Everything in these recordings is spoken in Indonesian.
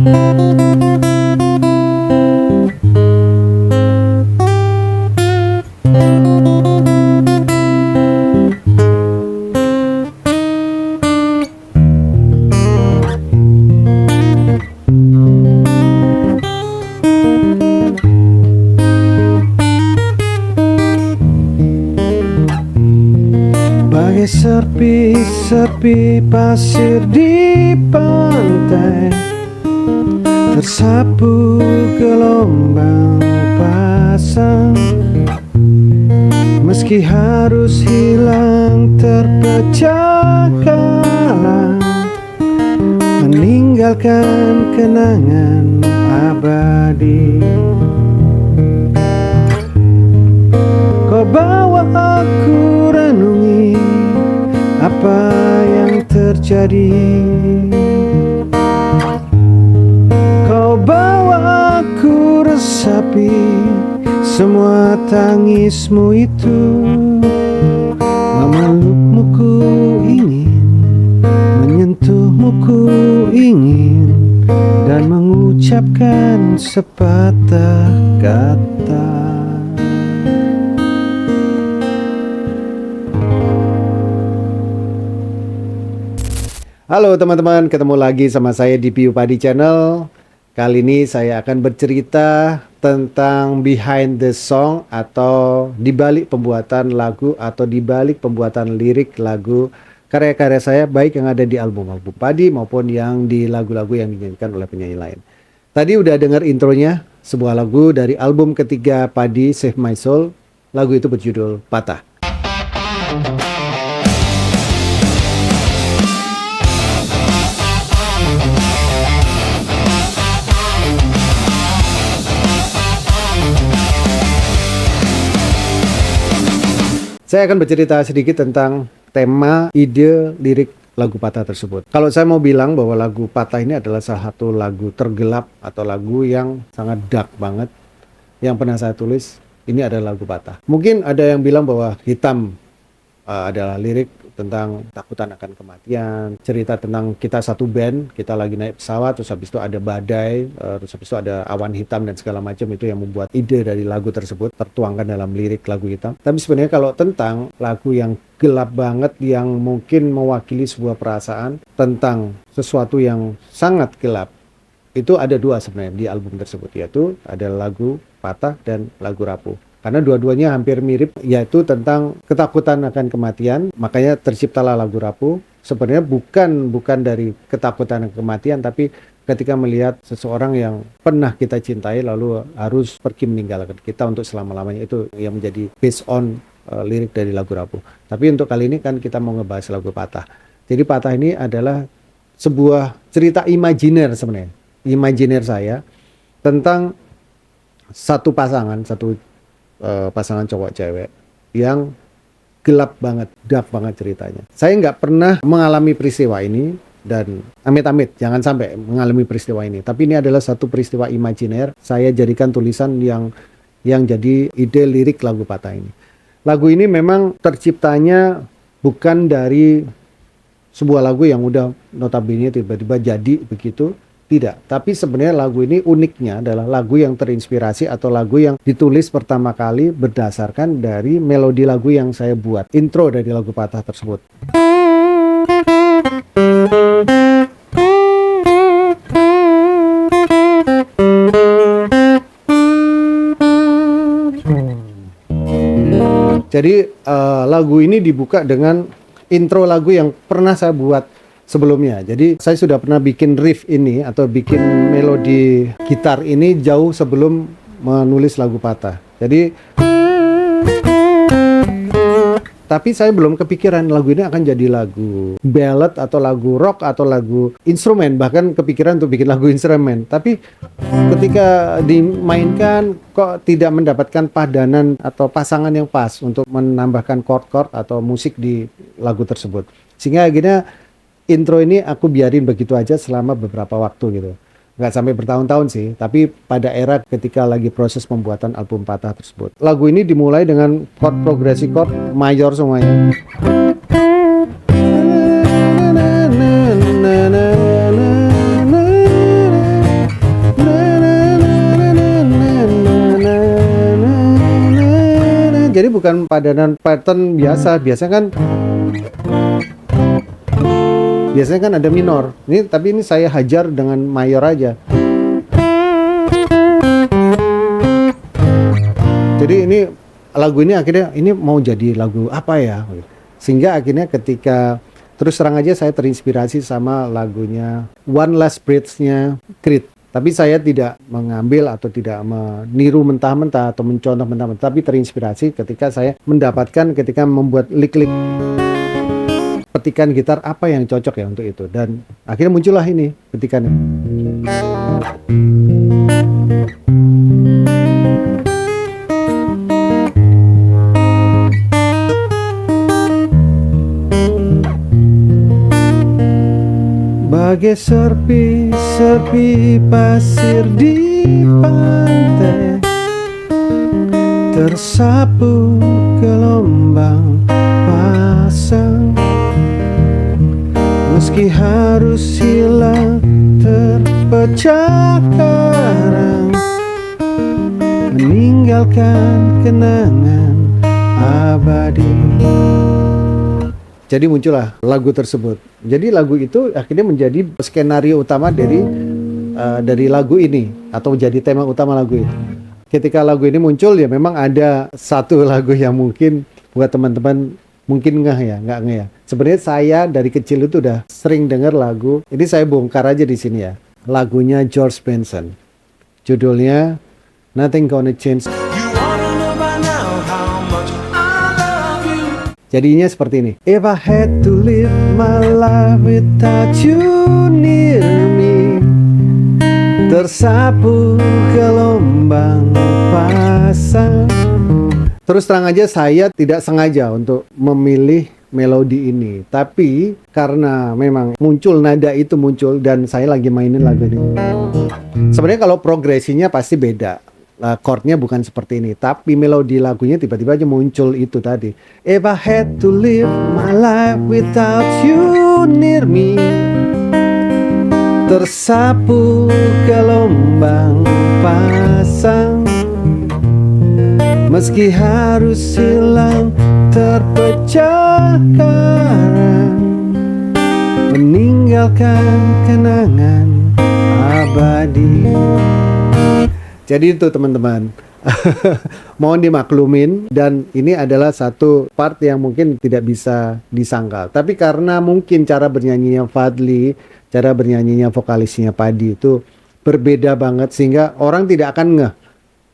Bagai sepi-sepi pasir di pantai, tersapu gelombang pasang. Meski harus hilang terpecah kalah, meninggalkan kenangan abadi. Kau bawa aku renungi apa yang terjadi. Kau bawa aku resapi semua tangismu itu. Memelukmu ku ingin, menyentuhmu ku ingin, dan mengucapkan sepatah kata. Halo teman-teman, ketemu lagi sama saya di Piu Padi Channel. Kali ini saya akan bercerita tentang behind the song atau dibalik pembuatan lagu atau dibalik pembuatan lirik lagu karya-karya saya, baik yang ada di album Padi maupun yang di lagu-lagu yang dinyanyikan oleh penyanyi lain. Tadi udah dengar intronya, sebuah lagu dari album ketiga Padi, Save My Soul. Lagu itu berjudul Patah. Saya akan bercerita sedikit tentang tema, ide, lirik lagu Patah tersebut. Kalau saya mau bilang bahwa lagu Patah ini adalah salah satu lagu tergelap atau lagu yang sangat dark banget yang pernah saya tulis, ini adalah lagu Patah. Mungkin ada yang bilang bahwa Hitam adalah lirik tentang takutan akan kematian, cerita tentang kita satu band, kita lagi naik pesawat, terus habis itu ada badai, terus habis itu ada awan hitam dan segala macam, itu yang membuat ide dari lagu tersebut tertuangkan dalam lirik lagu Hitam. Tapi sebenarnya kalau tentang lagu yang gelap banget, yang mungkin mewakili sebuah perasaan tentang sesuatu yang sangat gelap, itu ada dua sebenarnya di album tersebut, yaitu ada lagu Patah dan lagu Rapuh. Karena dua-duanya hampir mirip, yaitu tentang ketakutan akan kematian, makanya terciptalah lagu Rapuh. Sebenarnya bukan dari ketakutan akan kematian, tapi ketika melihat seseorang yang pernah kita cintai lalu harus pergi meninggalkan kita untuk selama-lamanya, itu yang menjadi based on lirik dari lagu Rapuh. Tapi untuk kali ini kan kita mau ngebahas lagu Patah. Jadi Patah ini adalah sebuah cerita imajiner sebenarnya, imajiner saya tentang satu pasangan cowok cewek yang gelap banget, dark banget ceritanya. Saya nggak pernah mengalami peristiwa ini, dan amit-amit jangan sampai mengalami peristiwa ini. Tapi ini adalah satu peristiwa imajiner. Saya jadikan tulisan yang jadi ide lirik lagu Patah ini. Lagu ini memang terciptanya bukan dari sebuah lagu yang udah notabene tiba-tiba jadi begitu. Tidak, tapi sebenarnya lagu ini uniknya adalah lagu yang terinspirasi atau lagu yang ditulis pertama kali berdasarkan dari melodi lagu yang saya buat, intro dari lagu Patah tersebut. Jadi lagu ini dibuka dengan intro lagu yang pernah saya buat sebelumnya. Jadi saya sudah pernah bikin riff ini atau bikin melodi gitar ini jauh sebelum menulis lagu Patah. Jadi tapi saya belum kepikiran lagu ini akan jadi lagu ballad atau lagu rock atau lagu instrumen, bahkan kepikiran untuk bikin lagu instrumen. Tapi ketika dimainkan kok tidak mendapatkan padanan atau pasangan yang pas untuk menambahkan chord-chord atau musik di lagu tersebut. Sehingga akhirnya intro ini aku biarin begitu aja selama beberapa waktu gitu. Nggak sampai bertahun-tahun sih, tapi pada era ketika lagi proses pembuatan album Patah tersebut. Lagu ini dimulai dengan chord progresi, chord mayor semuanya. jadi bukan padanan pattern biasa. Biasanya kan ada minor. Tapi ini saya hajar dengan mayor aja. Jadi ini lagu ini akhirnya ini mau jadi lagu apa ya? Sehingga akhirnya ketika terus terang aja saya terinspirasi sama lagunya One Last Breath-nya Creed. Tapi saya tidak mengambil atau tidak meniru mentah-mentah atau mencontoh mentah-mentah, tapi terinspirasi ketika saya mendapatkan ketika membuat lick-lick petikan gitar apa yang cocok ya untuk itu, dan akhirnya muncullah ini petikannya. Bagai serpi-serpi pasir di pantai, tersapu gelombang pasang. Meski harus hilang terpecah karang, meninggalkan kenangan abadi. Jadi muncullah lagu tersebut. Jadi lagu itu akhirnya menjadi skenario utama dari lagu ini, atau jadi tema utama lagu itu. Ketika lagu ini muncul ya memang ada satu lagu yang mungkin buat teman-teman mungkin nggak ngeh ya. Sebenarnya saya dari kecil itu udah sering dengar lagu. Ini saya bongkar aja di sini ya. Lagunya George Benson. Judulnya Nothing Gonna Change. Jadinya seperti ini. If I had to live my life without you near me, tersapu gelombang pasang. Terus terang aja saya tidak sengaja untuk memilih melodi ini, tapi karena memang muncul nada itu muncul dan saya lagi mainin lagu ini. Sebenarnya kalau progresinya pasti beda. Chordnya bukan seperti ini, tapi melodi lagunya tiba-tiba aja muncul itu tadi. If I had to live my life without you near me, tersapu gelombang pasang. Meski harus hilang terpecah karang, meninggalkan kenangan abadi. Jadi itu teman-teman, mohon dimaklumin, dan ini adalah satu part yang mungkin tidak bisa disangkal. Tapi karena mungkin cara bernyanyinya Fadly, cara bernyanyinya vokalisnya Padi itu berbeda banget, sehingga orang tidak akan ngeh.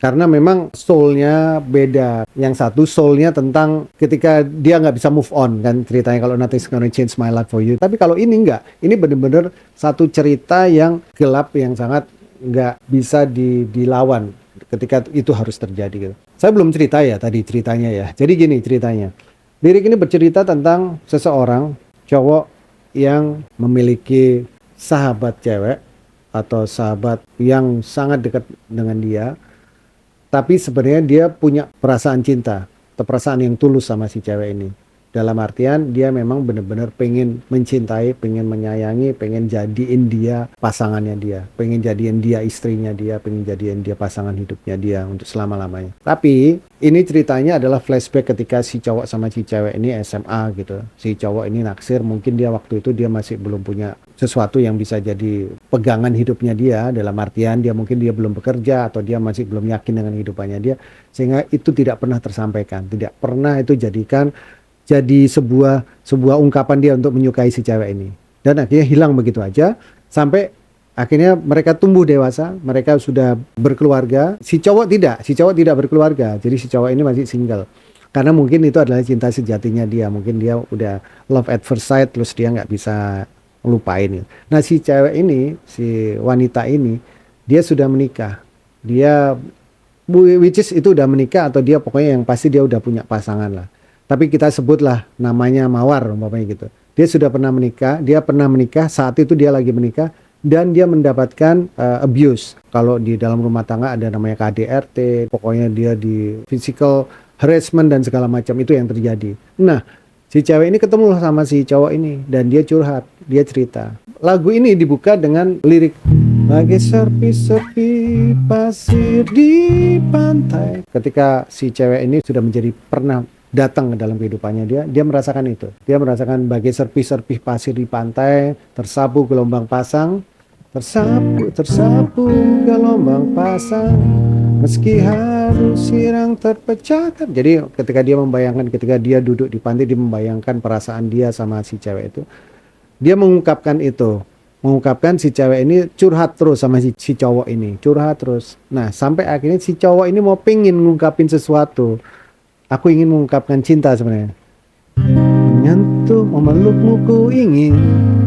Karena memang soul-nya beda. Yang satu soul-nya tentang ketika dia nggak bisa move on kan ceritanya, kalau Nothing's Gonna Change My Life For You. Tapi kalau ini nggak, ini benar-benar satu cerita yang gelap, yang sangat nggak bisa dilawan ketika itu harus terjadi gitu. Saya belum cerita ya tadi ceritanya ya. Jadi gini ceritanya. Lirik ini bercerita tentang seseorang cowok yang memiliki sahabat cewek atau sahabat yang sangat dekat dengan dia, tapi sebenarnya dia punya perasaan cinta atau perasaan yang tulus sama si cewek ini. Dalam artian dia memang benar-benar pengen mencintai, pengen menyayangi, pengen jadiin dia pasangannya dia, pengen jadiin dia istrinya dia, pengen jadiin dia pasangan hidupnya dia untuk selama-lamanya. Tapi ini ceritanya adalah flashback ketika si cowok sama si cewek ini SMA gitu. Si cowok ini naksir, mungkin dia waktu itu dia masih belum punya sesuatu yang bisa jadi pegangan hidupnya dia, dalam artian dia mungkin dia belum bekerja atau dia masih belum yakin dengan hidupannya dia, sehingga itu tidak pernah tersampaikan, tidak pernah itu jadi sebuah ungkapan dia untuk menyukai si cewek ini. Dan akhirnya hilang begitu aja, sampai akhirnya mereka tumbuh dewasa, mereka sudah berkeluarga. Si cowok tidak berkeluarga, jadi si cowok ini masih single. Karena mungkin itu adalah cinta sejatinya dia, mungkin dia udah love at first sight, terus dia nggak bisa ngelupain. Nah si cewek ini, si wanita ini, dia sudah menikah. Dia, which is itu udah menikah, atau dia pokoknya yang pasti dia udah punya pasangan lah. Tapi kita sebutlah namanya Mawar umpamanya gitu. Dia sudah pernah menikah, saat itu dia lagi menikah, dan dia mendapatkan abuse. Kalau di dalam rumah tangga ada namanya KDRT, pokoknya dia di physical harassment dan segala macam, itu yang terjadi. Nah, si cewek ini ketemu sama si cowok ini, dan dia curhat, dia cerita. Lagu ini dibuka dengan lirik, bagai serpi-serpi pasir di pantai. Ketika si cewek ini sudah menjadi pernah datang ke dalam kehidupannya dia merasakan itu. Dia merasakan bagai serpih-serpih pasir di pantai, tersapu gelombang pasang, tersapu gelombang pasang, meski harus sirang terpecahkan. Jadi ketika dia membayangkan, ketika dia duduk di pantai, dia membayangkan perasaan dia sama si cewek itu. Dia mengungkapkan itu. Mengungkapkan si cewek ini curhat terus sama si cowok ini. Curhat terus. Nah, sampai akhirnya si cowok ini mau pingin ngungkapin sesuatu. Aku ingin mengungkapkan cinta sebenarnya. Menyentuh, memelukmu ku ingin.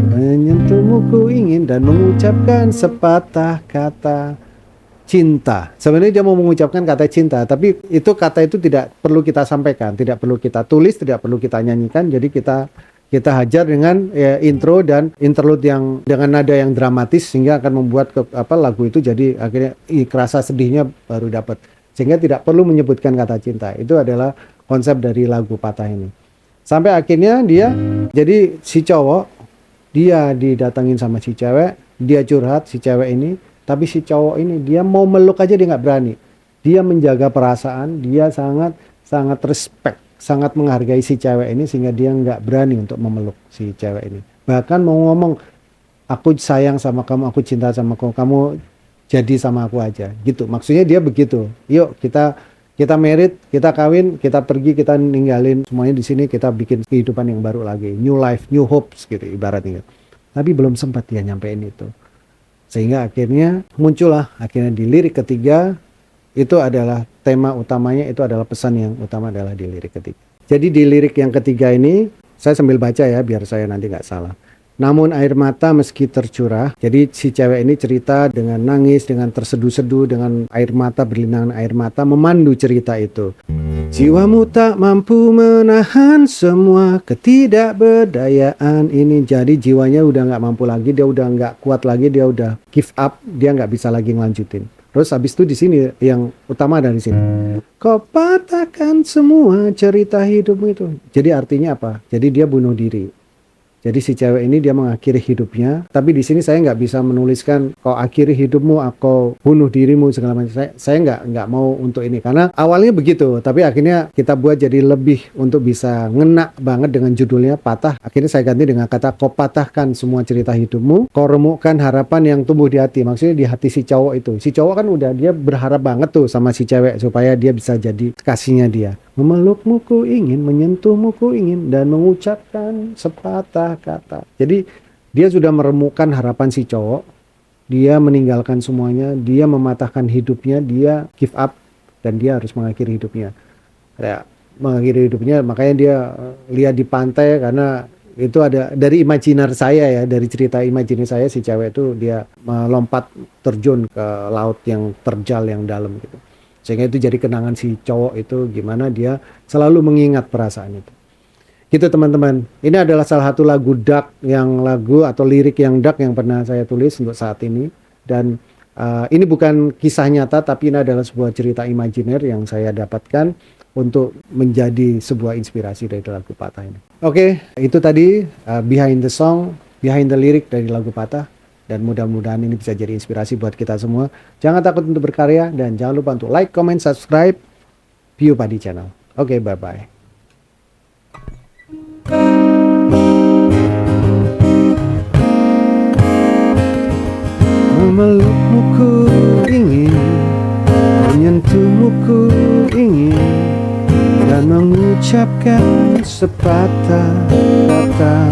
Menyentuhmu ku ingin. Dan mengucapkan sepatah kata cinta. Sebenarnya dia mau mengucapkan kata cinta, tapi itu kata itu tidak perlu kita sampaikan, tidak perlu kita tulis, tidak perlu kita nyanyikan. Jadi kita hajar dengan intro dan interlude yang dengan nada yang dramatis, sehingga akan membuat lagu itu jadi akhirnya kerasa sedihnya baru dapat, sehingga tidak perlu menyebutkan kata cinta. Itu adalah konsep dari lagu Patah ini. Sampai akhirnya dia jadi si cowok, dia didatangin sama si cewek, dia curhat si cewek ini. Tapi si cowok ini dia mau meluk aja dia nggak berani. Dia menjaga perasaan, dia sangat respect, sangat menghargai si cewek ini, sehingga dia nggak berani untuk memeluk si cewek ini. Bahkan mau ngomong, aku sayang sama kamu, aku cinta sama kamu, kamu jadi sama aku aja. Gitu. Maksudnya dia begitu. Yuk kita married, kita kawin, kita pergi, kita ninggalin semuanya di sini, kita bikin kehidupan yang baru lagi, new life, new hopes gitu ibaratnya. Tapi belum sempat dia nyampein itu. Sehingga akhirnya muncullah akhirnya di lirik ketiga, itu adalah tema utamanya, itu adalah pesan yang utama adalah di lirik ketiga. Jadi di lirik yang ketiga ini, saya sambil baca ya biar saya nanti nggak salah. Namun air mata meski tercurah, jadi si cewek ini cerita dengan nangis, dengan terseduh-seduh, dengan air mata, berlinangan air mata, memandu cerita itu. Jiwamu tak mampu menahan semua ketidakberdayaan ini. Jadi jiwanya udah nggak mampu lagi, dia udah nggak kuat lagi, dia udah give up, dia nggak bisa lagi ngelanjutin. Terus habis itu di sini yang utama dari sini. Kau patahkan semua cerita hidupmu itu. Jadi artinya apa? Jadi dia bunuh diri. Jadi si cewek ini dia mengakhiri hidupnya, tapi di sini saya nggak bisa menuliskan kau akhiri hidupmu, aku bunuh dirimu segala macam. Saya nggak mau untuk ini karena awalnya begitu, tapi akhirnya kita buat jadi lebih untuk bisa ngena banget dengan judulnya Patah. Akhirnya saya ganti dengan kata kau patahkan semua cerita hidupmu, kau remukkan harapan yang tumbuh di hati. Maksudnya di hati si cowok itu. Si cowok kan udah dia berharap banget tuh sama si cewek supaya dia bisa jadi kasihnya dia. Memelukmu ku ingin, menyentuhmu ku ingin, dan mengucapkan sepatah kata. Jadi dia sudah meremukkan harapan si cowok, dia meninggalkan semuanya, dia mematahkan hidupnya, dia give up, dan dia harus mengakhiri hidupnya. Ya, mengakhiri hidupnya, makanya dia lihat di pantai, karena itu ada dari imajiner saya ya, dari cerita imajiner saya, si cewek itu dia melompat terjun ke laut yang terjal yang dalam gitu. Sehingga itu jadi kenangan si cowok itu gimana dia selalu mengingat perasaan itu. Gitu teman-teman. Ini adalah salah satu lagu dark lagu atau lirik yang dark yang pernah saya tulis untuk saat ini. Dan ini bukan kisah nyata, tapi ini adalah sebuah cerita imajiner yang saya dapatkan untuk menjadi sebuah inspirasi dari lagu Patah ini. Oke, itu tadi behind the song, behind the lyric dari lagu Patah. Dan mudah-mudahan ini bisa jadi inspirasi buat kita semua. Jangan takut untuk berkarya dan jangan lupa untuk like, comment, subscribe Pio Padi Channel. Oke, bye-bye. Memelukmu ku ingin, menyentuhmu ku ingin, dan mengucapkan sepatah kata.